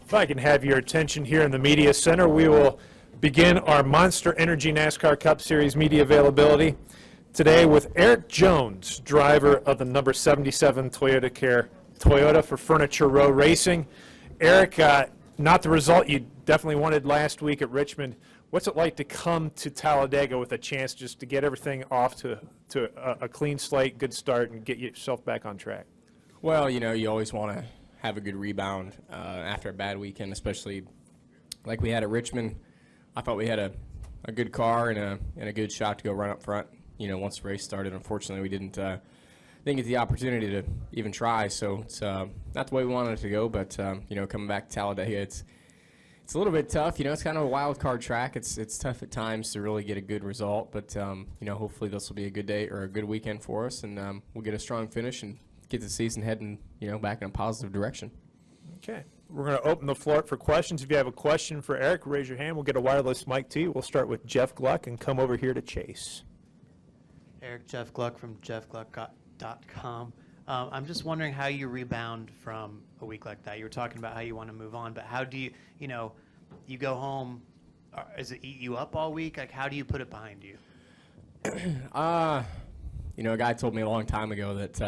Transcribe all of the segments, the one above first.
If I can have your attention here in the Media Center, we will begin our Monster Energy NASCAR Cup Series media availability today with Erik Jones, driver of the number 77 Toyota for Furniture Row Racing. Erik, not the result you definitely wanted last week at Richmond. What's it like to come to Talladega with a chance just to get everything off to a clean slate, good start, and get yourself back on track? Well, you know, you always want to have a good rebound after a bad weekend, especially like we had at Richmond. I thought we had a good car and a good shot to go run up front. You know, once the race started, unfortunately, we didn't get the opportunity to even try. So it's not the way we wanted it to go. But you know, coming back to Talladega, it's a little bit tough. You know, it's kind of a wild card track. It's tough at times to really get a good result. But you know, hopefully this will be a good day or a good weekend for us, and we'll get a strong finish and get the season heading, you know, back in a positive direction. Okay. We're going to open the floor up for questions. If you have a question for Erik, raise your hand. We'll get a wireless mic to you. We'll start with Jeff Gluck and come over here to Chase. Erik, Jeff Gluck from jeffgluck.com. I'm just wondering how you rebound from a week like that. You were talking about how you want to move on, but how do you, you know, you go home, does it eat you up all week? Like, how do you put it behind you? You know, a guy told me a long time ago that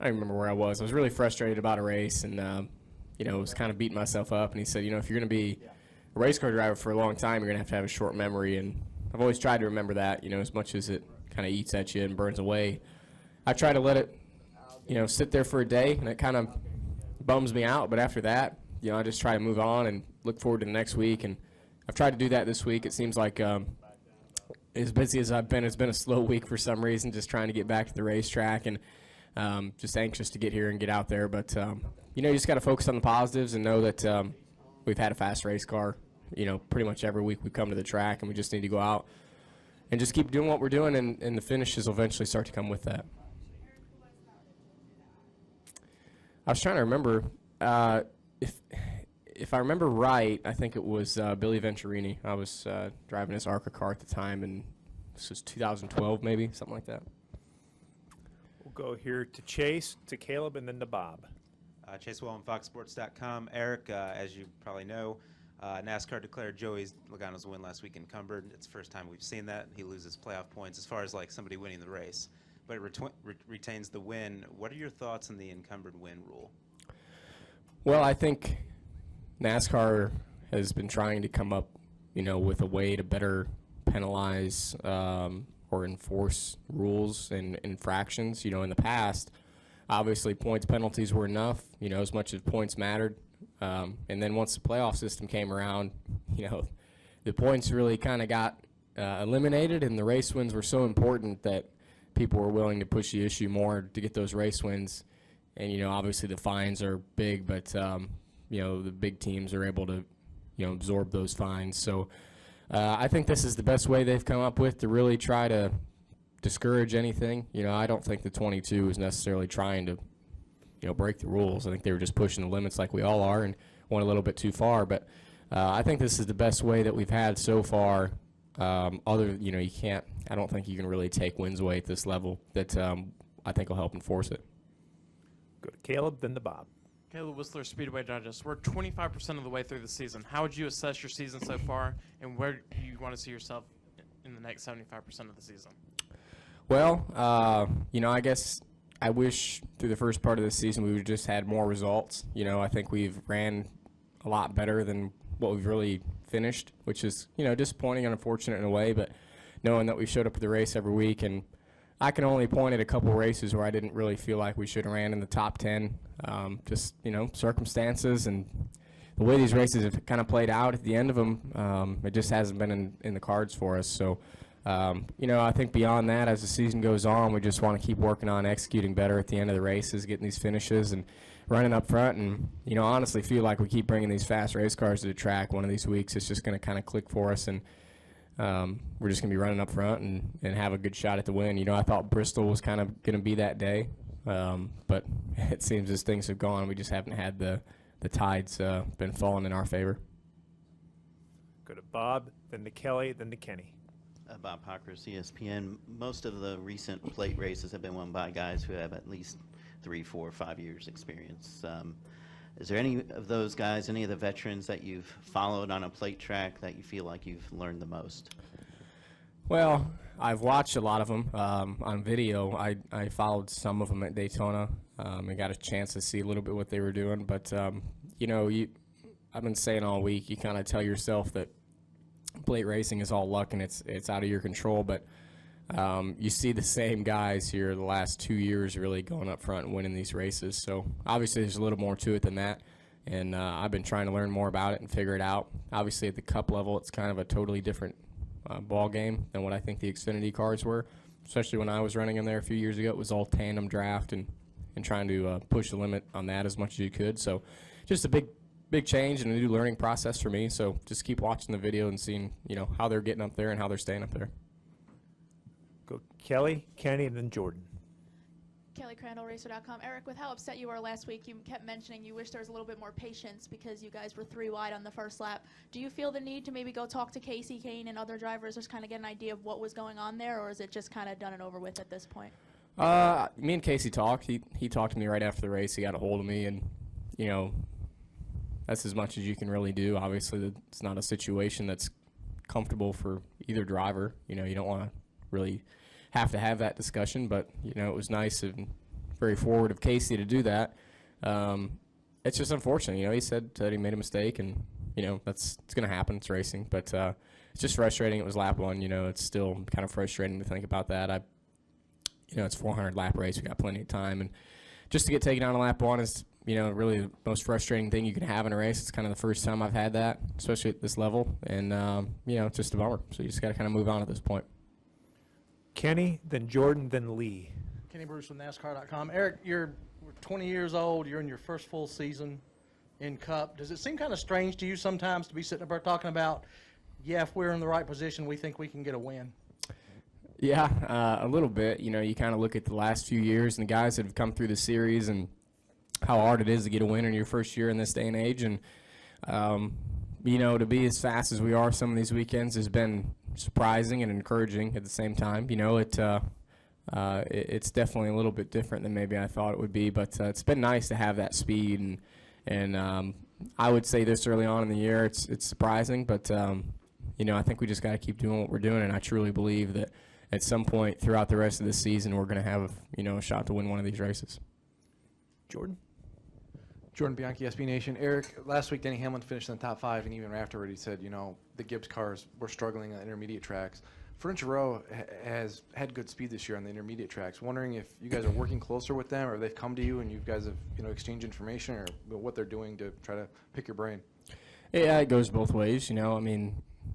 I don't remember where I was. I was really frustrated about a race and, you know, was kind of beating myself up. And he said, you know, if you're going to be a race car driver for a long time, you're going to have a short memory. And I've always tried to remember that, you know, as much as it kind of eats at you and burns away. I try to let it, you know, sit there for a day, and it kind of bums me out. But after that, you know, I just try to move on and look forward to the next week. And I've tried to do that this week. It seems like as busy as I've been, it's been a slow week for some reason, just trying to get back to the racetrack and just anxious to get here and get out there. But, you know, you just got to focus on the positives and know that we've had a fast race car, you know, pretty much every week we come to the track, and we just need to go out and just keep doing what we're doing, and the finishes will eventually start to come with that. I was trying to remember, if I remember right, I think it was Billy Venturini. I was driving his ARCA car at the time, and this was 2012 maybe, something like that. We'll go here to Chase, to Caleb, and then to Bob. Chase Wellman, FoxSports.com. Erik, as you probably know, NASCAR declared Joey Logano's win last week encumbered. It's the first time we've seen that. He loses playoff points as far as like somebody winning the race, but it retains the win. What are your thoughts on the encumbered win rule? Well, I think NASCAR has been trying to come up, you know, with a way to better penalize or enforce rules and infractions. You know, in the past, obviously points penalties were enough, you know, as much as points mattered. And then once the playoff system came around, you know, the points really kind of got eliminated, and the race wins were so important that people were willing to push the issue more to get those race wins. And, you know, obviously the fines are big, but, you know, the big teams are able to, you know, absorb those fines. So I think this is the best way they've come up with to really try to discourage anything. You know, I don't think the 22 is necessarily trying to, you know, break the rules. I think they were just pushing the limits like we all are and went a little bit too far. But I think this is the best way that we've had so far. You know, I don't think you can really take wins away at this level that I think will help enforce it. Go to Caleb, then to Bob. Caleb Whistler, Speedway Digest. We're 25% of the way through the season. How would you assess your season so far, and where do you want to see yourself in the next 75% of the season? Well, you know, I guess I wish through the first part of the season we would just had more results. You know, I think we've ran a lot better than what we've really finished, which is, you know, disappointing and unfortunate in a way, but knowing that we showed up at the race every week, and I can only point at a couple races where I didn't really feel like we should have ran in the top 10. Just, you know, circumstances and the way these races have kind of played out at the end of them, it just hasn't been in the cards for us. So, you know, I think beyond that, as the season goes on, we just want to keep working on executing better at the end of the races, getting these finishes and running up front. And, you know, honestly feel like we keep bringing these fast race cars to the track. One of these weeks it's just going to kind of click for us, and we're just going to be running up front and have a good shot at the win. You know, I thought Bristol was kind of going to be that day, but it seems as things have gone, we just haven't had the tides been falling in our favor. Go to Bob, then to Kelly, then to Kenny. Bob Hockers, ESPN. Most of the recent plate races have been won by guys who have at least 3, 4, 5 years experience. Is there any of those guys, any of the veterans that you've followed on a plate track that you feel like you've learned the most? Well, I've watched a lot of them on video. I followed some of them at Daytona and got a chance to see a little bit what they were doing. But, I've been saying all week, you kind of tell yourself that plate racing is all luck and it's out of your control. But you see the same guys here the last 2 years really going up front and winning these races. So obviously there's a little more to it than that. And I've been trying to learn more about it and figure it out. Obviously at the Cup level, it's kind of a totally different ball game than what I think the Xfinity cars were, especially when I was running them there a few years ago. It was all tandem draft and trying to push the limit on that as much as you could. So just a big change and a new learning process for me. So just keep watching the video and seeing, how they're getting up there and how they're staying up there. Go Kelly, Kenny, and then Jordan. Kelly Crandall, Racer.com. Eric, with how upset you were last week, you kept mentioning you wish there was a little bit more patience because you guys were 3 wide on the first lap. Do you feel the need to maybe go talk to Kasey Kahne and other drivers, just kind of get an idea of what was going on there, or is it just kind of done and over with at this point? Me and Kasey talked. He talked to me right after the race. He got a hold of me, and that's as much as you can really do. Obviously, it's not a situation that's comfortable for either driver. You don't want to really have to have that discussion, but it was nice and very forward of Kasey to do that. It's just unfortunate. He said that he made a mistake, and it's going to happen. It's racing, but it's just frustrating. It was lap 1. It's still kind of frustrating to think about that. It's a 400 lap race. We got plenty of time, and just to get taken out on lap 1 is really the most frustrating thing you can have in a race. It's kind of the first time I've had that, especially at this level, and it's just a bummer. So you just got to kind of move on at this point. Kenny, then Jordan, then Lee. Kenny Bruce with NASCAR.com. Eric, you're 20 years old. You're in your first full season in Cup. Does it seem kind of strange to you sometimes to be sitting up there talking about, if we're in the right position, we think we can get a win? Yeah, a little bit. You kind of look at the last few years and the guys that have come through the series and how hard it is to get a win in your first year in this day and age. And, to be as fast as we are some of these weekends has been surprising and encouraging at the same time. It's definitely a little bit different than maybe I thought it would be, but it's been nice to have that speed. And I would say this early on in the year, it's surprising, but, I think we just got to keep doing what we're doing, and I truly believe that at some point throughout the rest of the season, we're going to have, a shot to win one of these races. Jordan? Jordan Bianchi, SB Nation. Eric, last week Denny Hamlin finished in the top 5, and even afterward he said, the Gibbs cars were struggling on intermediate tracks. Fernando has had good speed this year on the intermediate tracks. Wondering if you guys are working closer with them, or they've come to you and you guys have, exchanged information, or what they're doing to try to pick your brain. Yeah, it goes both ways.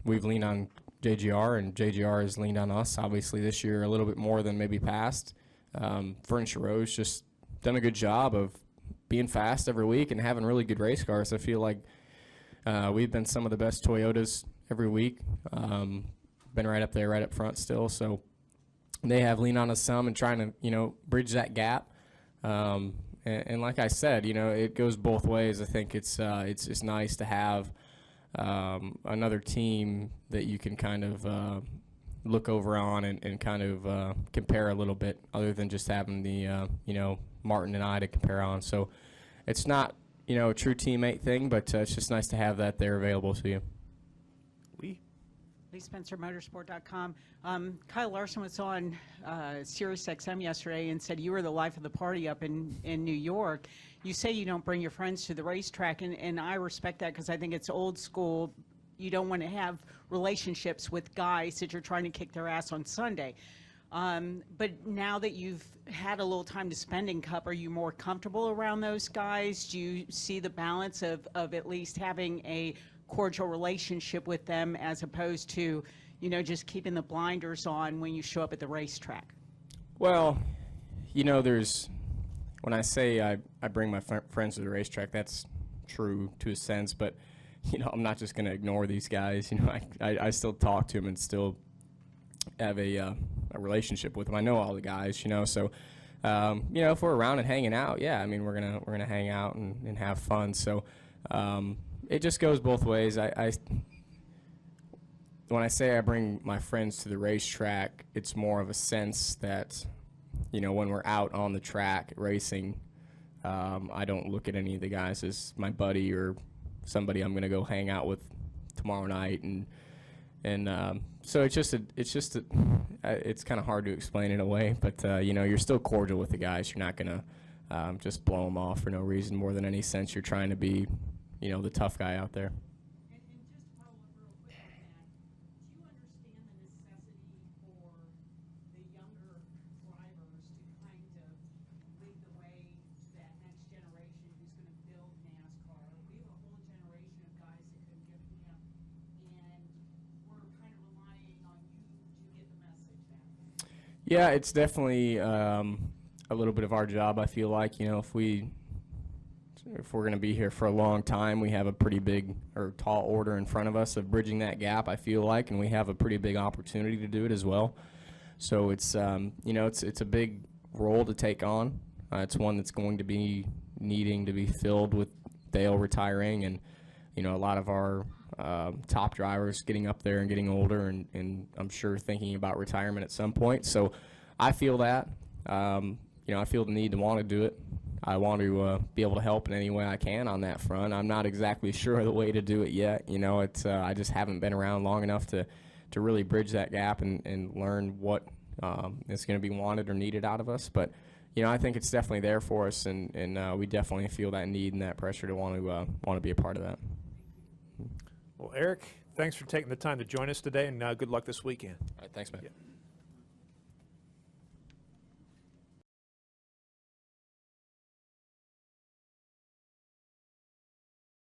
We've leaned on JGR, and JGR has leaned on us. Obviously, this year a little bit more than maybe past. Fernando's just done a good job of being fast every week and having really good race cars. I feel like we've been some of the best Toyotas every week. Been right up there, right up front still. So they have leaned on us some and trying to, bridge that gap. And like I said, it goes both ways. I think it's just nice to have another team that you can kind of look over on and kind of compare a little bit, other than just having the Martin and I to compare on. So it's not a true teammate thing, but it's just nice to have that there available to you. Lee Spencer, Motorsport.com. Kyle Larson was on Sirius XM yesterday and said you were the life of the party up in New York. You say you don't bring your friends to the racetrack, and I respect that because I think it's old school. You don't want to have relationships with guys that you're trying to kick their ass on Sunday. But now that you've had a little time to spend in Cup, are you more comfortable around those guys? Do you see the balance of at least having a cordial relationship with them as opposed to, just keeping the blinders on when you show up at the racetrack? Well, when I say I bring my friends to the racetrack, that's true to a sense, but, I'm not just going to ignore these guys. I still talk to them and still have a relationship with them. I know all the guys, so, if we're around and hanging out, yeah, we're going to hang out and have fun. So, it just goes both ways. When I say I bring my friends to the racetrack, it's more of a sense that, when we're out on the track racing, I don't look at any of the guys as my buddy or somebody I'm going to go hang out with tomorrow night, and so it's kind of hard to explain in a way, but you know, you're still cordial with the guys. You're not going to just blow them off for no reason more than any sense. You're trying to be, you know, the tough guy out there. And just to follow up real quick on that, do you understand the necessity for the younger drivers to kind of lead the way to that next generation who's going to build NASCAR? We have a whole generation of guys that couldn't give a damn, and we're kind of relying on you to get the message out. Yeah, it's definitely a little bit of our job. I feel like, you know, if we're going to be here for a long time, we have a pretty big or tall order in front of us of bridging that gap, I feel like, and we have a pretty big opportunity to do it as well. So it's you know, it's a big role to take on. It's one that's going to be needing to be filled with Dale retiring, and you know, a lot of our top drivers getting up there and getting older, and I'm sure thinking about retirement at some point. So I feel that. You know, I feel the need to want to do it. I want to be able to help in any way I can on that front. I'm not exactly sure of the way to do it yet. You know, it's I just haven't been around long enough to really bridge that gap and learn what is going to be wanted or needed out of us. But you know, I think it's definitely there for us, and we definitely feel that need and that pressure to want to be a part of that. Well, Erik, thanks for taking the time to join us today, and good luck this weekend. All right, thanks, man. Yeah.